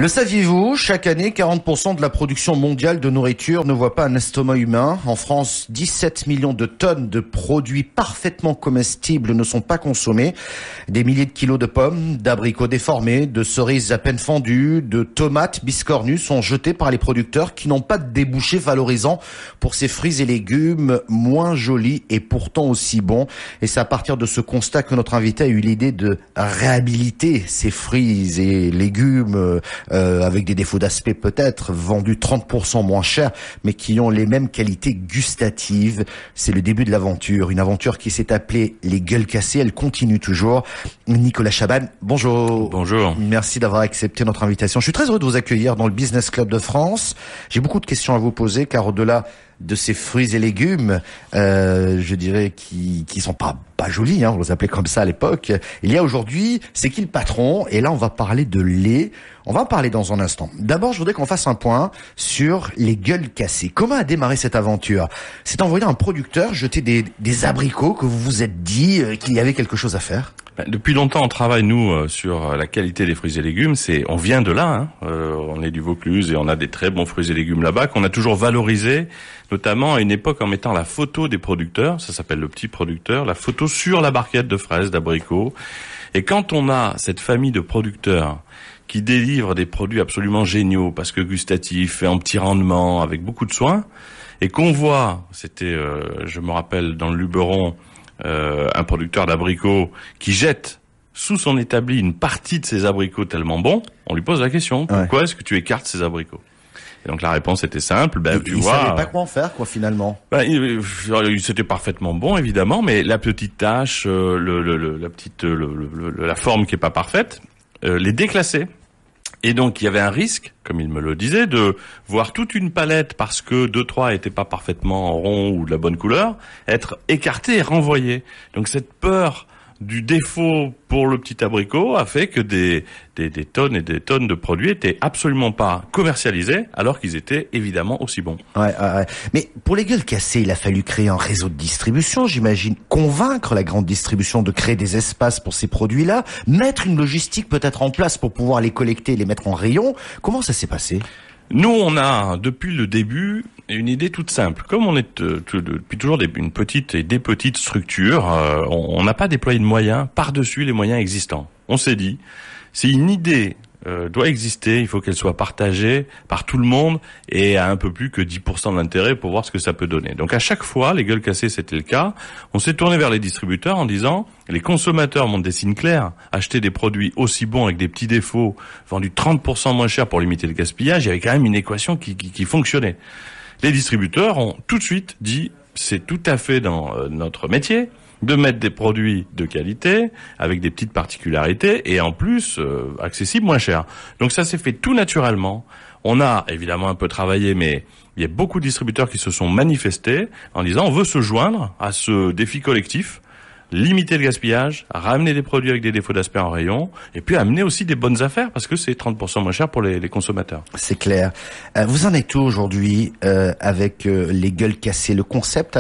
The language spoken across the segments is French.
Le saviez-vous, chaque année, 40% de la production mondiale de nourriture ne voit pas un estomac humain. En France, 17 millions de tonnes de produits parfaitement comestibles ne sont pas consommés. Des milliers de kilos de pommes, d'abricots déformés, de cerises à peine fendues, de tomates biscornues sont jetés par les producteurs qui n'ont pas de débouchés valorisants pour ces fruits et légumes moins jolis et pourtant aussi bons. Et c'est à partir de ce constat que notre invité a eu l'idée de réhabiliter ces fruits et légumes avec des défauts d'aspect peut-être, vendus 30% moins cher, mais qui ont les mêmes qualités gustatives. C'est le début de l'aventure, une aventure qui s'est appelée Les Gueules Cassées. Elle continue toujours. Nicolas Chaban, bonjour. Bonjour. Merci d'avoir accepté notre invitation. Je suis très heureux de vous accueillir dans le Business Club de France. J'ai beaucoup de questions à vous poser, car au-delà de ces fruits et légumes, je dirais qui sont pas jolis, on les appelait comme ça à l'époque. Il y a aujourd'hui, c'est qui le patron? Et là, on va parler de lait. On va en parler dans un instant. D'abord, je voudrais qu'on fasse un point sur les gueules cassées. Comment a démarré cette aventure? C'est envoyé un producteur jeter des abricots que vous vous êtes dit qu'il y avait quelque chose à faire? Depuis longtemps, on travaille, nous, sur la qualité des fruits et légumes. On vient de là, on est du Vaucluse et on a des très bons fruits et légumes là-bas qu'on a toujours valorisé, notamment à une époque en mettant la photo des producteurs, ça s'appelle le petit producteur, la photo sur la barquette de fraises, d'abricots. Et quand on a cette famille de producteurs qui délivrent des produits absolument géniaux, parce que gustatifs, faits en petit rendement, avec beaucoup de soins, et qu'on voit, je me rappelle, dans le Luberon, un producteur d'abricots qui jette sous son établi une partie de ses abricots tellement bons, on lui pose la question, pourquoi est-ce que tu écartes ces abricots? Et donc la réponse était simple, il savait pas quoi en faire, finalement. C'était parfaitement bon, évidemment, mais la petite tache, la forme qui est pas parfaite, les déclassait. Et donc, il y avait un risque, comme il me le disait, de voir toute une palette, parce que 2-3 étaient pas parfaitement rond ou de la bonne couleur, être écarté et renvoyé. Donc, cette peur du défaut pour le petit abricot a fait que des tonnes et des tonnes de produits étaient absolument pas commercialisés, alors qu'ils étaient évidemment aussi bons. Ouais. Mais pour les gueules cassées, il a fallu créer un réseau de distribution, j'imagine, convaincre la grande distribution de créer des espaces pour ces produits-là, mettre une logistique peut-être en place pour pouvoir les collecter et les mettre en rayon. Comment ça s'est passé? Nous, on a, depuis le début, une idée toute simple. Comme on est depuis toujours une petite et des petites structures, on n'a pas déployé de moyens par-dessus les moyens existants. On s'est dit, si une idée doit exister, il faut qu'elle soit partagée par tout le monde et à un peu plus que 10% d'intérêt pour voir ce que ça peut donner. Donc à chaque fois, les gueules cassées, c'était le cas. On s'est tourné vers les distributeurs en disant, les consommateurs montrent des signes clairs, acheter des produits aussi bons avec des petits défauts, vendus 30% moins cher pour limiter le gaspillage, il y avait quand même une équation qui fonctionnait. Les distributeurs ont tout de suite dit, c'est tout à fait dans notre métier de mettre des produits de qualité, avec des petites particularités, et en plus, accessibles moins cher. Donc ça s'est fait tout naturellement. On a évidemment un peu travaillé, mais il y a beaucoup de distributeurs qui se sont manifestés en disant on veut se joindre à ce défi collectif, limiter le gaspillage, ramener des produits avec des défauts d'aspect en rayon, et puis amener aussi des bonnes affaires, parce que c'est 30% moins cher pour les consommateurs. C'est clair. Vous en êtes où aujourd'hui avec les gueules cassées? Le concept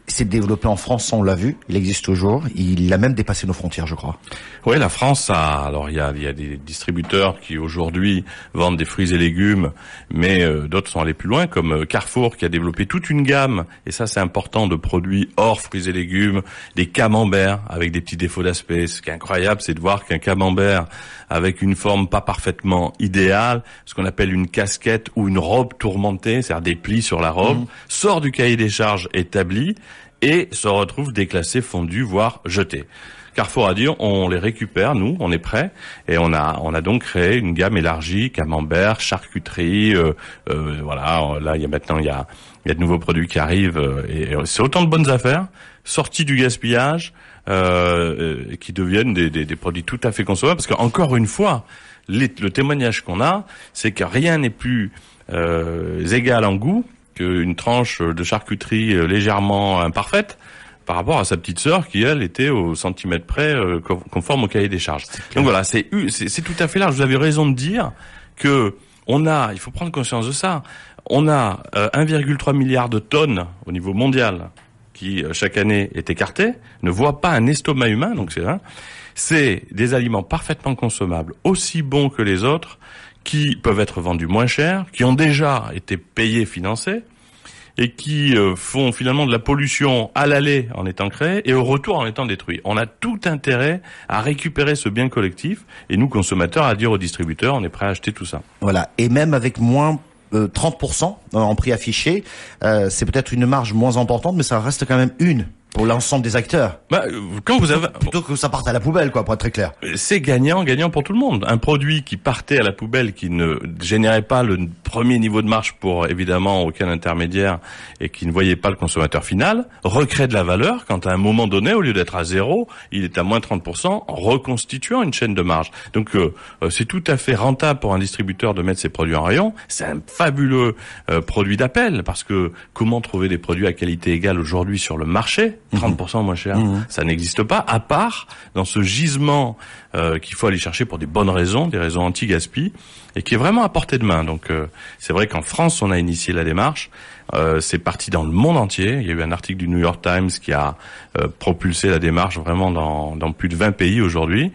s'est développé en France, on l'a vu, il existe toujours, il a même dépassé nos frontières, je crois. Oui, la France alors il y a des distributeurs qui aujourd'hui vendent des fruits et légumes, mais d'autres sont allés plus loin, comme Carrefour qui a développé toute une gamme, et ça c'est important, de produits hors fruits et légumes, des camemberts avec des petits défauts d'aspect. Ce qui est incroyable, c'est de voir qu'un camembert avec une forme pas parfaitement idéale, ce qu'on appelle une casquette ou une robe tourmentée, c'est-à-dire des plis sur la robe, sort du cahier des charges établi et se retrouve déclassé, fondu, voire jeté. Carrefour a dit, on les récupère, nous, on est prêts, et on a donc créé une gamme élargie, camembert, charcuterie, voilà, là, il y a de nouveaux produits qui arrivent, et c'est autant de bonnes affaires, sortis du gaspillage, qui deviennent des produits tout à fait consommables, parce qu'encore une fois, le témoignage qu'on a, c'est que rien n'est plus égal en goût qu'une tranche de charcuterie légèrement imparfaite par rapport à sa petite sœur qui, elle, était au centimètre près conforme au cahier des charges. Donc voilà, c'est tout à fait large. Vous avez raison de dire que il faut prendre conscience de ça. On a 1,3 milliard de tonnes au niveau mondial qui, chaque année, est écarté, ne voit pas un estomac humain, donc c'est des aliments parfaitement consommables, aussi bons que les autres, qui peuvent être vendus moins cher, qui ont déjà été payés, financés, et qui font finalement de la pollution à l'aller en étant créés et au retour en étant détruits. On a tout intérêt à récupérer ce bien collectif et nous, consommateurs, à dire aux distributeurs, on est prêt à acheter tout ça. Voilà, et même avec moins 30% en prix affiché, c'est peut-être une marge moins importante, mais ça reste quand même une pour l'ensemble des acteurs. Quand vous avez plutôt que ça parte à la poubelle, quoi, pour être très clair. C'est gagnant pour tout le monde. Un produit qui partait à la poubelle, qui ne générait pas le premier niveau de marge pour évidemment aucun intermédiaire et qui ne voyait pas le consommateur final, recrée de la valeur quand à un moment donné, au lieu d'être à 0, il est à moins 30% en reconstituant une chaîne de marge. Donc c'est tout à fait rentable pour un distributeur de mettre ses produits en rayon. C'est un fabuleux produit d'appel parce que comment trouver des produits à qualité égale aujourd'hui sur le marché 30% moins cher, ça n'existe pas, à part dans ce gisement qu'il faut aller chercher pour des bonnes raisons, des raisons anti-gaspi, et qui est vraiment à portée de main. Donc c'est vrai qu'en France, on a initié la démarche. C'est parti dans le monde entier. Il y a eu un article du New York Times qui a propulsé la démarche vraiment dans plus de 20 pays aujourd'hui.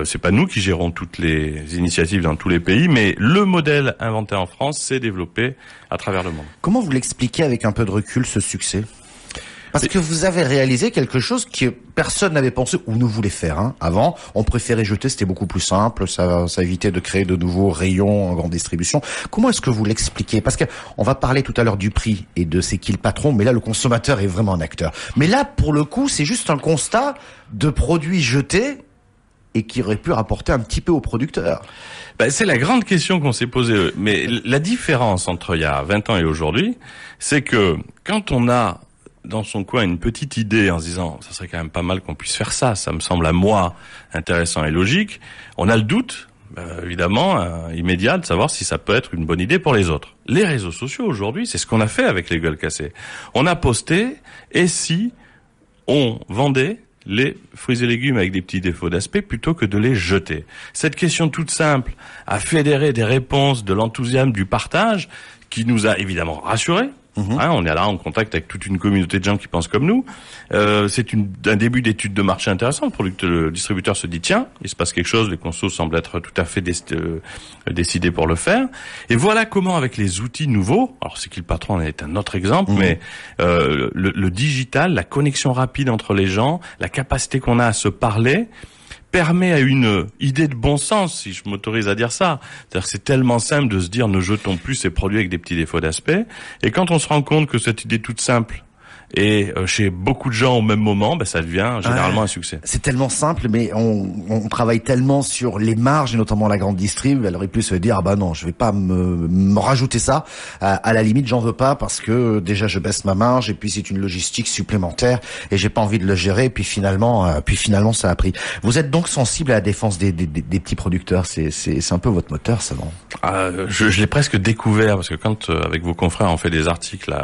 C'est pas nous qui gérons toutes les initiatives dans tous les pays, mais le modèle inventé en France s'est développé à travers le monde. Comment vous l'expliquez avec un peu de recul, ce succès ? Parce que vous avez réalisé quelque chose que personne n'avait pensé ou ne voulait faire. Avant, on préférait jeter, c'était beaucoup plus simple, ça évitait de créer de nouveaux rayons en grande distribution. Comment est-ce que vous l'expliquez ? Parce que on va parler tout à l'heure du prix et de c'est qui le patron, mais là le consommateur est vraiment un acteur. Mais là, pour le coup, c'est juste un constat de produits jetés et qui aurait pu rapporter un petit peu aux producteurs. C'est la grande question qu'on s'est posée. Mais la différence entre il y a 20 ans et aujourd'hui, c'est que quand on a dans son coin une petite idée en se disant ça serait quand même pas mal qu'on puisse faire ça me semble à moi intéressant et logique, on a le doute évidemment immédiat de savoir si ça peut être une bonne idée pour les autres. Les réseaux sociaux aujourd'hui, c'est ce qu'on a fait avec les gueules cassées. On a posté et si on vendait les fruits et légumes avec des petits défauts d'aspect plutôt que de les jeter. Cette question toute simple a fédéré des réponses, de l'enthousiasme, du partage qui nous a évidemment rassurés. On est là en contact avec toute une communauté de gens qui pensent comme nous. C'est un début d'étude de marché intéressant. Le distributeur se dit tiens, il se passe quelque chose, les consos semblent être tout à fait décidés pour le faire. Et voilà comment avec les outils nouveaux, alors c'est qui le patron en est un autre exemple, mais le digital, la connexion rapide entre les gens, la capacité qu'on a à se parler, permet à une idée de bon sens, si je m'autorise à dire ça. C'est-à-dire que c'est tellement simple de se dire ne jetons plus ces produits avec des petits défauts d'aspect. Et quand on se rend compte que cette idée toute simple et chez beaucoup de gens au même moment, ça devient généralement un succès. C'est tellement simple, mais on travaille tellement sur les marges, et notamment la grande distrib. Elle aurait pu se dire non, je vais pas me rajouter ça. À la limite, j'en veux pas parce que déjà je baisse ma marge et puis c'est une logistique supplémentaire et j'ai pas envie de le gérer. Et puis finalement, ça a pris. Vous êtes donc sensible à la défense des petits producteurs. C'est un peu votre moteur, ça, non ? Je l'ai presque découvert parce que quand avec vos confrères on fait des articles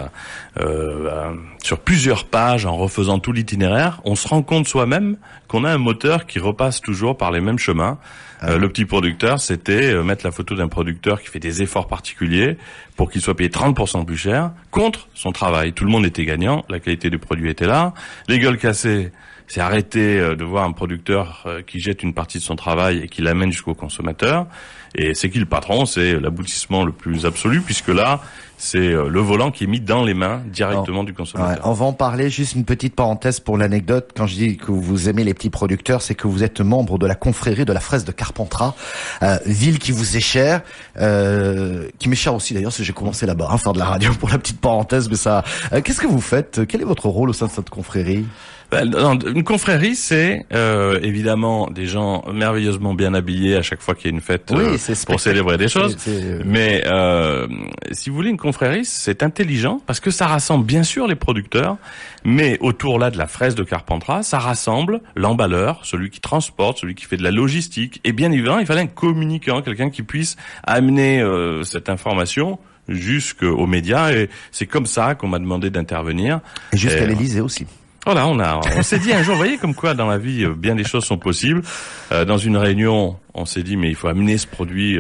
sur plusieurs pages en refaisant tout l'itinéraire, on se rend compte soi-même qu'on a un moteur qui repasse toujours par les mêmes chemins. Le petit producteur, c'était mettre la photo d'un producteur qui fait des efforts particuliers pour qu'il soit payé 30% plus cher contre son travail. Tout le monde était gagnant, la qualité du produit était là. Les gueules cassées, c'est arrêter de voir un producteur qui jette une partie de son travail et qui l'amène jusqu'au consommateur. Et c'est qui le patron ? C'est l'aboutissement le plus absolu, puisque là, c'est le volant qui est mis dans les mains directement du consommateur. On va en parler, juste une petite parenthèse pour l'anecdote. Quand je dis que vous aimez les petits producteurs, c'est que vous êtes membre de la confrérie de la fraise de Carpentras, ville qui vous est chère, qui m'est chère aussi d'ailleurs, parce que j'ai commencé là-bas, faire de la radio pour la petite parenthèse, mais ça... qu'est-ce que vous faites ? Quel est votre rôle au sein de cette confrérie ? Une confrérie, c'est évidemment des gens merveilleusement bien habillés à chaque fois qu'il y a une fête pour célébrer des choses. Mais si vous voulez, une confrérie, c'est intelligent parce que ça rassemble bien sûr les producteurs, mais autour là de la fraise de Carpentras, ça rassemble l'emballeur, celui qui transporte, celui qui fait de la logistique. Et bien évidemment, il fallait un communicant, quelqu'un qui puisse amener cette information jusqu'aux médias. Et c'est comme ça qu'on m'a demandé d'intervenir. Et jusqu'à l'Élysée aussi. Voilà, on s'est dit un jour, vous voyez comme quoi dans la vie, bien des choses sont possibles. Dans une réunion, on s'est dit mais il faut amener ce produit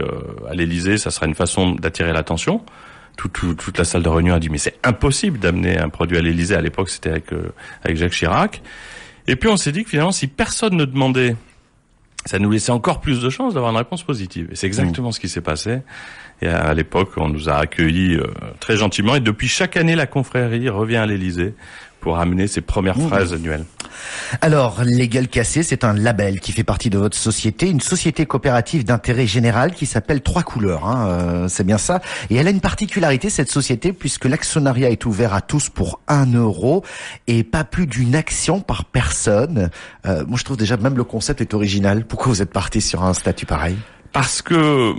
à l'Élysée, ça sera une façon d'attirer l'attention. Toute la salle de réunion a dit mais c'est impossible d'amener un produit à l'Élysée. À l'époque, c'était avec Jacques Chirac. Et puis on s'est dit que finalement, si personne ne demandait ça nous laissait encore plus de chances d'avoir une réponse positive. Et c'est exactement ce qui s'est passé. Et à l'époque, on nous a accueillis très gentiment. Et depuis chaque année, la confrérie revient à l'Élysée pour amener ses premières fraises annuelles. Alors, Les Gueules Cassées, c'est un label qui fait partie de votre société, une société coopérative d'intérêt général qui s'appelle Trois Couleurs, c'est bien ça. Et elle a une particularité, cette société, puisque l'actionnariat est ouvert à tous pour 1 € et pas plus d'une action par personne. Moi, je trouve déjà même le concept est original. Pourquoi vous êtes parti sur un statut pareil ? Parce que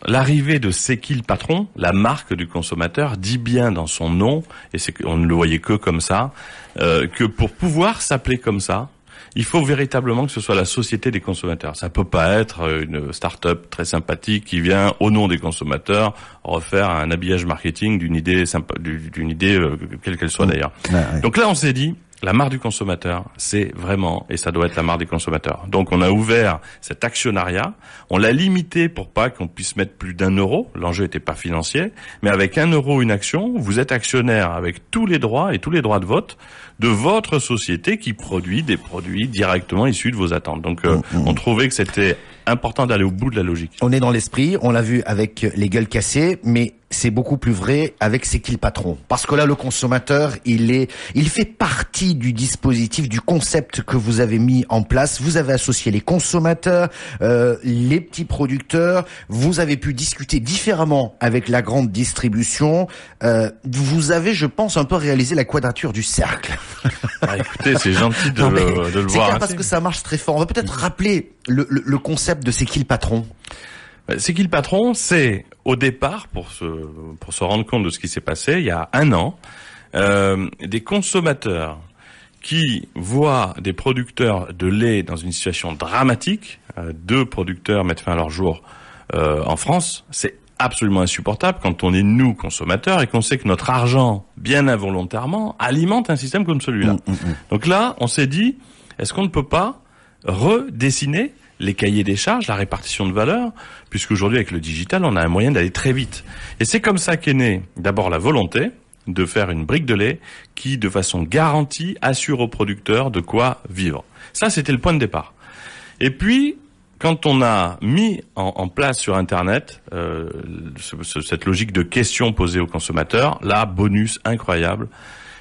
l'arrivée de C'est qui le patron, la marque du consommateur, dit bien dans son nom, et on ne le voyait que comme ça, que pour pouvoir s'appeler comme ça, il faut véritablement que ce soit la société des consommateurs. Ça peut pas être une start-up très sympathique qui vient, au nom des consommateurs, refaire un habillage marketing d'une idée quelle qu'elle soit d'ailleurs. Ouais. Donc là, on s'est dit, la marque du consommateur, c'est vraiment, et ça doit être la marque des consommateurs. Donc on a ouvert cet actionnariat, on l'a limité pour pas qu'on puisse mettre plus d'1 €, l'enjeu n'était pas financier, mais avec 1 € une action, vous êtes actionnaire avec tous les droits et tous les droits de vote de votre société qui produit des produits directement issus de vos attentes. Donc on trouvait que c'était important d'aller au bout de la logique. On est dans l'esprit, on l'a vu avec Les Gueules Cassées, mais c'est beaucoup plus vrai avec C'est qui le patron. Parce que là, le consommateur, il fait partie du dispositif, du concept que vous avez mis en place. Vous avez associé les consommateurs, les petits producteurs. Vous avez pu discuter différemment avec la grande distribution. Vous avez, je pense, un peu réalisé la quadrature du cercle. Écoutez, c'est gentil de le voir. C'est parce que ça marche très fort. On va peut-être rappeler le concept de C'est qui le patron. C'est qui le patron? C'est au départ, pour se rendre compte de ce qui s'est passé, il y a 1 an, des consommateurs qui voient des producteurs de lait dans une situation dramatique. 2 producteurs mettent fin à leur jour en France. C'est absolument insupportable quand on est nous consommateurs et qu'on sait que notre argent, bien involontairement, alimente un système comme celui-là. Donc là, on s'est dit, est-ce qu'on ne peut pas redessiner les cahiers des charges, la répartition de valeur, puisqu'aujourd'hui avec le digital, on a un moyen d'aller très vite. Et c'est comme ça qu'est née d'abord la volonté de faire une brique de lait qui, de façon garantie, assure aux producteurs de quoi vivre. Ça, c'était le point de départ. Et puis, quand on a mis en place sur Internet cette logique de questions posées aux consommateurs, là, bonus incroyable,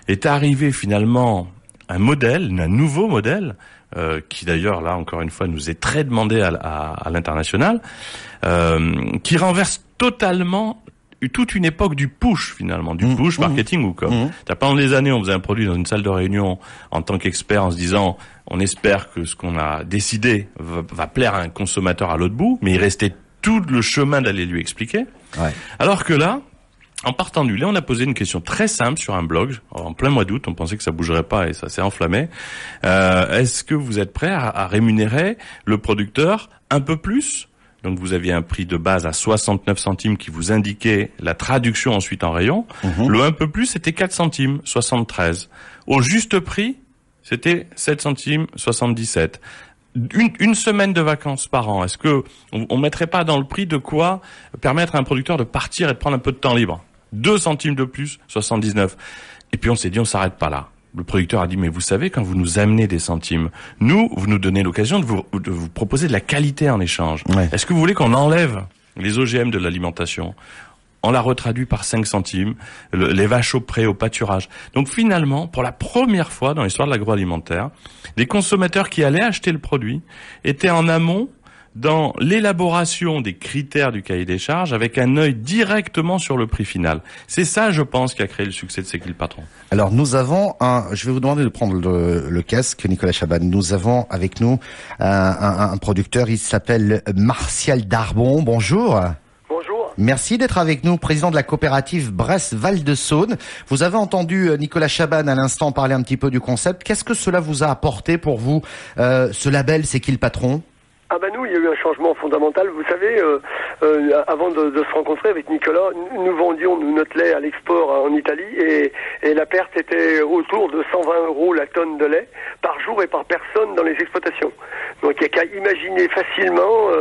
est arrivé finalement un nouveau modèle, qui d'ailleurs, là, encore une fois, nous est très demandé à l'international, qui renverse totalement toute une époque du push, finalement, du push marketing ou comme. Pendant des années, on faisait un produit dans une salle de réunion en tant qu'expert en se disant, on espère que ce qu'on a décidé va plaire à un consommateur à l'autre bout, mais il restait tout le chemin d'aller lui expliquer. Ouais. Alors que là, en partant du lait, on a posé une question très simple sur un blog, en plein mois d'août, on pensait que ça bougerait pas et ça s'est enflammé. Est-ce que vous êtes prêt à rémunérer le producteur un peu plus ? Donc vous aviez un prix de base à 69 centimes qui vous indiquait la traduction ensuite en rayon. Le un peu plus, c'était 4 centimes, 73. Au juste prix, c'était 7 centimes, 77. Une semaine de vacances par an, est-ce que on mettrait pas dans le prix de quoi permettre à un producteur de partir et de prendre un peu de temps libre? 2 centimes de plus, 79. Et puis on s'est dit, on s'arrête pas là. Le producteur a dit, mais vous savez, quand vous nous amenez des centimes, vous nous donnez l'occasion de vous proposer de la qualité en échange. Ouais. Est-ce que vous voulez qu'on enlève les OGM de l'alimentation? On l'a retraduit par 5 centimes, les vaches au pré, au pâturage. Donc finalement, pour la première fois dans l'histoire de l'agroalimentaire, les consommateurs qui allaient acheter le produit étaient en amont dans l'élaboration des critères du cahier des charges avec un œil directement sur le prix final. C'est ça, je pense, qui a créé le succès de C'est qui le patron. Alors nous avons je vais vous demander de prendre le casque, Nicolas Chaban. Nous avons avec nous un producteur, il s'appelle Martial Darbon. Bonjour. Merci d'être avec nous, président de la coopérative Bresse-Val-de-Saône. Vous avez entendu Nicolas Chaban à l'instant parler un petit peu du concept. Qu'est-ce que cela vous a apporté pour vous, ce label C'est qui le patron ? Nous, il y a eu un changement fondamental. Vous savez, avant de se rencontrer avec Nicolas, nous vendions notre lait à l'export en Italie et la perte était autour de 120 € la tonne de lait par jour et par personne dans les exploitations. Donc il n'y a qu'à imaginer facilement,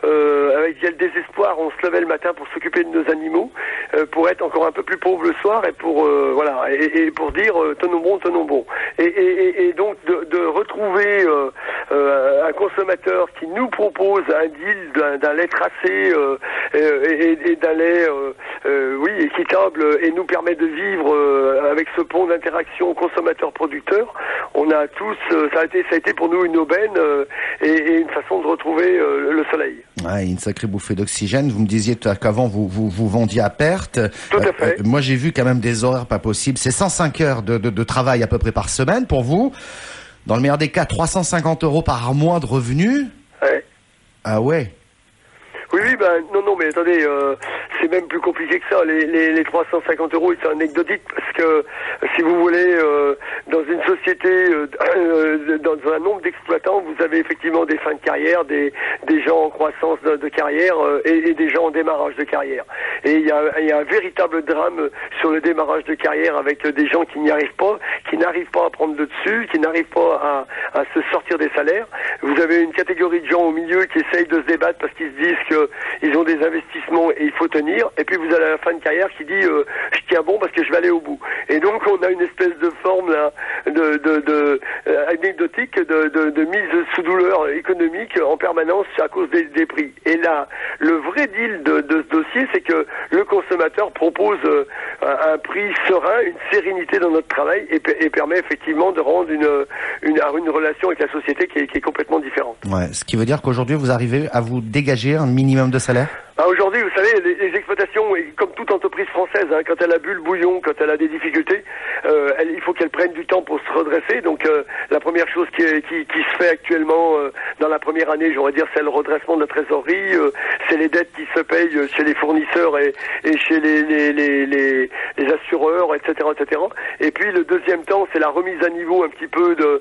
avec quel désespoir on se levait le matin pour s'occuper de nos animaux, pour être encore un peu plus pauvre le soir et pour voilà et pour dire tenons bon. Et donc de retrouver un consommateur qui nous propose un deal d'un lait tracé et d'un lait équitable et nous permet de vivre avec ce pont d'interaction consommateur-producteur. On a tous, ça a été pour nous une aubaine et une façon de retrouver le soleil. Ouais, une sacrée bouffée d'oxygène. Vous me disiez qu'avant vous vendiez à perte. Tout à fait. Moi j'ai vu quand même des horaires pas possibles. C'est 105 heures de travail à peu près par semaine pour vous. Dans le meilleur des cas, 350 € par mois de revenus. Ouais. Ah ouais. Oui, non, mais attendez, c'est même plus compliqué que ça. Les 350 €, ils sont anecdotiques parce que, si vous voulez, dans une société, dans un nombre d'exploitants, vous avez effectivement des fins de carrière, des gens en croissance de carrière et des gens en démarrage de carrière. Et il y a un véritable drame sur le démarrage de carrière avec des gens qui n'y arrivent pas, qui n'arrivent pas à prendre le dessus, qui n'arrivent pas à se sortir des salaires. Vous avez une catégorie de gens au milieu qui essayent de se débattre parce qu'ils se disent que ils ont des investissements et il faut tenir. Et puis vous avez la fin de carrière qui dit je tiens bon parce que je vais aller au bout. Et donc on a une espèce de forme là anecdotique de mise sous douleur économique en permanence à cause des prix. Et là, le vrai deal de ce dossier, c'est que le consommateur propose un prix serein, une sérénité dans notre travail et permet effectivement de rendre une relation avec la société qui est complètement différente. Ouais, ce qui veut dire qu'aujourd'hui vous arrivez à vous dégager un minimum de salaire? Aujourd'hui, vous savez, les exploitations, et comme toute entreprise française, quand elle a bu le bouillon, quand elle a des difficultés, il faut qu'elle prenne du temps pour se redresser. Donc la première chose qui se fait actuellement dans la première année, j'aurais dire, c'est le redressement de la trésorerie, c'est les dettes qui se payent chez les fournisseurs et chez les assureurs, etc., etc. Et puis le deuxième temps, c'est la remise à niveau un petit peu de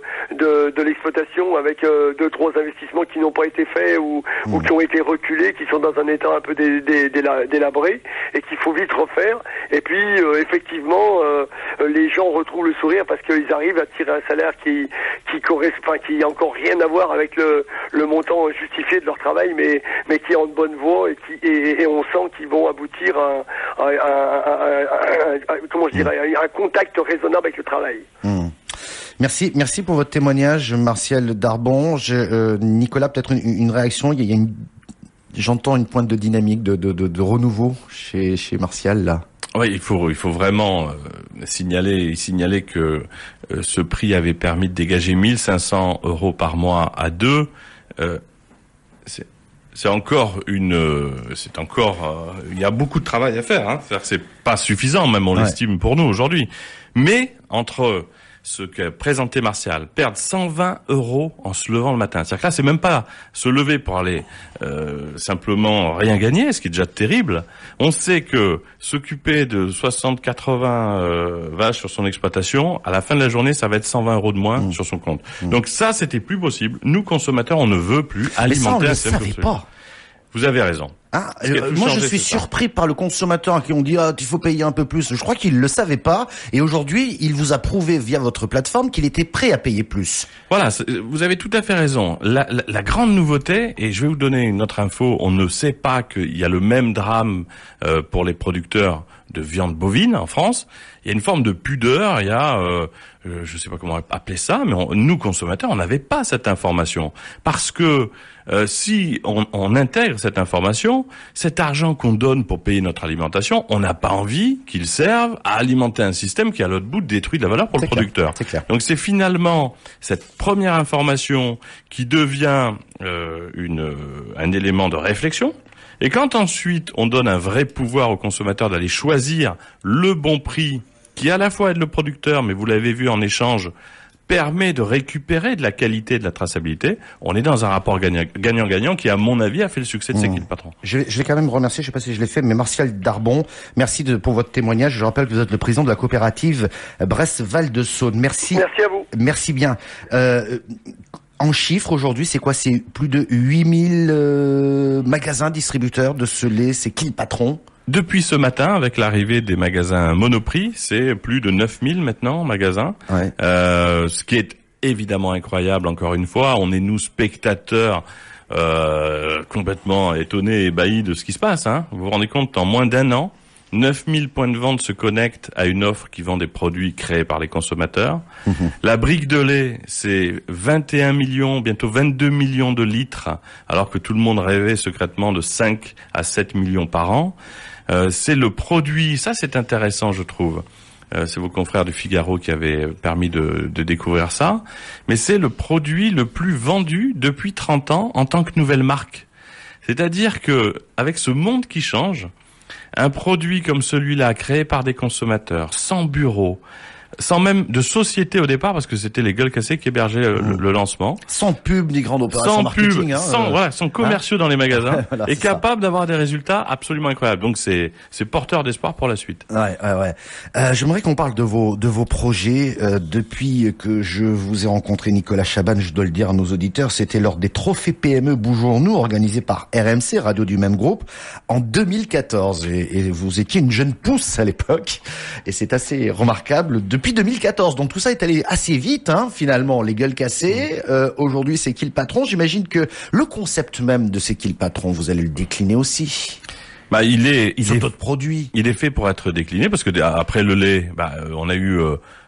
l'exploitation avec 2-3 investissements qui n'ont pas été faits ou qui ont été reculés, qui sont dans un état un peu délabré et qu'il faut vite refaire. Et puis effectivement les gens retrouvent le sourire parce qu'ils arrivent à tirer un salaire qui correspond, qui n'a encore rien à voir avec le montant justifié de leur travail, mais qui est en bonne voie et on sent qu'ils vont aboutir à un contact raisonnable avec le travail. Merci pour votre témoignage, Martial Darbon. Nicolas, peut-être une réaction. J'entends une pointe de dynamique, de renouveau chez Martial là. Oui, il faut vraiment signaler que ce prix avait permis de dégager 1500 € par mois à deux. C'est encore il y a beaucoup de travail à faire. C'est-à-dire que c'est pas suffisant, même on l'estime pour nous aujourd'hui. Mais entre ce que présentait Martial, perdre 120 € en se levant le matin. C'est-à-dire que là, c'est même pas se lever pour aller simplement rien gagner, ce qui est déjà terrible. On sait que s'occuper de 60-80 vaches sur son exploitation, à la fin de la journée, ça va être 120 € de moins sur son compte. Donc ça, c'était plus possible. Nous, consommateurs, on ne veut plus alimenter un système. Mais ça, on ne le savait pas. Vous avez raison. Moi, je suis surpris par le consommateur qui ont dit il faut payer un peu plus. Je crois qu'il le savait pas. Et aujourd'hui, il vous a prouvé via votre plateforme qu'il était prêt à payer plus. Voilà, vous avez tout à fait raison. La grande nouveauté, et je vais vous donner une autre info, on ne sait pas qu'il y a le même drame pour les producteurs de viande bovine en France. Il y a une forme de pudeur, il y a, je sais pas comment appeler ça, mais nous consommateurs, on n'avait pas cette information. Parce que si on intègre cette information, cet argent qu'on donne pour payer notre alimentation, on n'a pas envie qu'il serve à alimenter un système qui à l'autre bout détruit de la valeur pour le producteur. C'est clair. Donc c'est finalement cette première information qui devient un élément de réflexion. Et quand ensuite on donne un vrai pouvoir au consommateur d'aller choisir le bon prix qui à la fois aide le producteur, mais vous l'avez vu en échange, permet de récupérer de la qualité et de la traçabilité, on est dans un rapport gagnant-gagnant qui, à mon avis, a fait le succès de C'est qui le patron. Je vais quand même remercier, je sais pas si je l'ai fait, mais Martial Darbon, merci pour votre témoignage. Je rappelle que vous êtes le président de la coopérative Bresse-Val de Saône. Merci. Merci à vous. Merci bien. En chiffres, aujourd'hui, c'est quoi? C'est plus de 8000 magasins distributeurs de ce lait. C'est qui le patron? Depuis ce matin, avec l'arrivée des magasins Monoprix, c'est plus de 9000 maintenant magasins. Ouais. Ce qui est évidemment incroyable, encore une fois. On est, nous, spectateurs complètement étonnés et ébahis de ce qui se passe. Vous vous rendez compte, en moins d'1 an, 9000 points de vente se connectent à une offre qui vend des produits créés par les consommateurs. La brique de lait, c'est 21 millions, bientôt 22 millions de litres, alors que tout le monde rêvait secrètement de 5 à 7 millions par an. C'est le produit, ça c'est intéressant je trouve. C'est vos confrères du Figaro qui avaient permis de découvrir ça. Mais c'est le produit le plus vendu depuis 30 ans en tant que nouvelle marque. C'est-à-dire que, avec ce monde qui change, un produit comme celui-là, créé par des consommateurs, sans bureau, sans même de société au départ, parce que c'était les Gueules Cassées qui hébergeaient le lancement. Sans pub ni grande opération marketing. Sans commerciaux dans les magasins, voilà, et capable d'avoir des résultats absolument incroyables. Donc c'est porteur d'espoir pour la suite. Ouais. J'aimerais qu'on parle de vos projets. Depuis que je vous ai rencontré, Nicolas Chaban, je dois le dire à nos auditeurs, c'était lors des trophées PME Bougeons-nous, organisés par RMC, radio du même groupe, en 2014. Et vous étiez une jeune pousse à l'époque, et c'est assez remarquable. Depuis 2014, donc tout ça est allé assez vite, finalement, les Gueules Cassées. Aujourd'hui, c'est qui le patron? J'imagine que le concept même de c'est qui le patron, vous allez le décliner aussi. Il est d'autres produits. Il est fait pour être décliné parce que après le lait, on a eu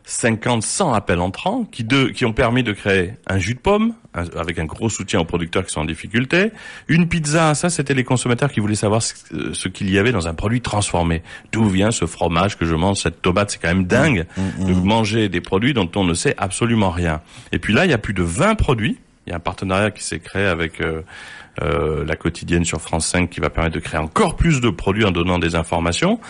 100 appels entrants qui ont permis de créer un jus de pomme avec un gros soutien aux producteurs qui sont en difficulté, une pizza, ça c'était les consommateurs qui voulaient savoir ce qu'il y avait dans un produit transformé. D'où vient ce fromage que je mange, cette tomate, c'est quand même dingue de manger des produits dont on ne sait absolument rien. Et puis là, il y a plus de 20 produits. Il y a un partenariat qui s'est créé avec la quotidienne sur France 5 qui va permettre de créer encore plus de produits en donnant des informations.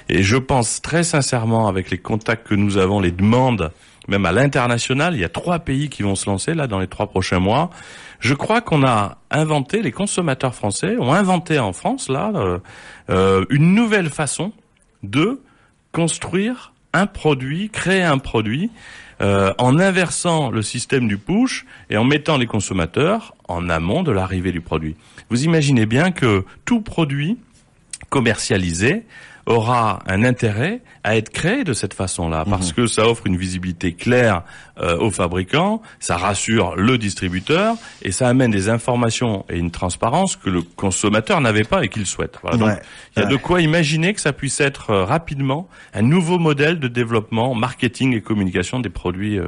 Et je pense très sincèrement, avec les contacts que nous avons, les demandes, même à l'international, il y a 3 pays qui vont se lancer là dans les 3 prochains mois. Je crois qu'on a inventé, les consommateurs français ont inventé en France là une nouvelle façon de construire un produit, créer un produit. En inversant le système du push et en mettant les consommateurs en amont de l'arrivée du produit. Vous imaginez bien que tout produit commercialisé aura un intérêt à être créé de cette façon-là, parce que ça offre une visibilité claire aux fabricants, ça rassure le distributeur et ça amène des informations et une transparence que le consommateur n'avait pas et qu'il souhaite. Voilà, donc il y a de quoi imaginer que ça puisse être rapidement un nouveau modèle de développement, marketing et communication des produits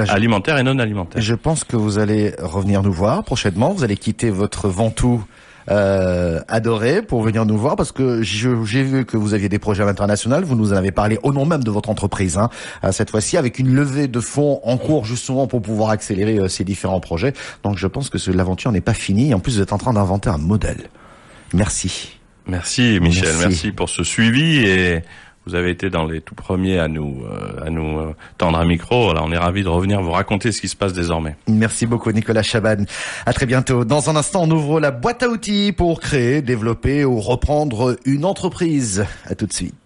alimentaires et non alimentaires. Je pense que vous allez revenir nous voir prochainement, vous allez quitter votre Ventoux adoré pour venir nous voir, parce que j'ai vu que vous aviez des projets à l'international. Vous nous en avez parlé au nom même de votre entreprise, cette fois-ci avec une levée de fonds en cours justement pour pouvoir accélérer ces différents projets. Donc je pense que l'aventure n'est pas finie. En plus, vous êtes en train d'inventer un modèle. Merci. Merci Michel, merci pour ce suivi, et vous avez été dans les tout premiers à nous tendre un micro. Là, on est ravis de revenir vous raconter ce qui se passe désormais. Merci beaucoup Nicolas Chaban. À très bientôt. Dans un instant, on ouvre la boîte à outils pour créer, développer ou reprendre une entreprise. À tout de suite.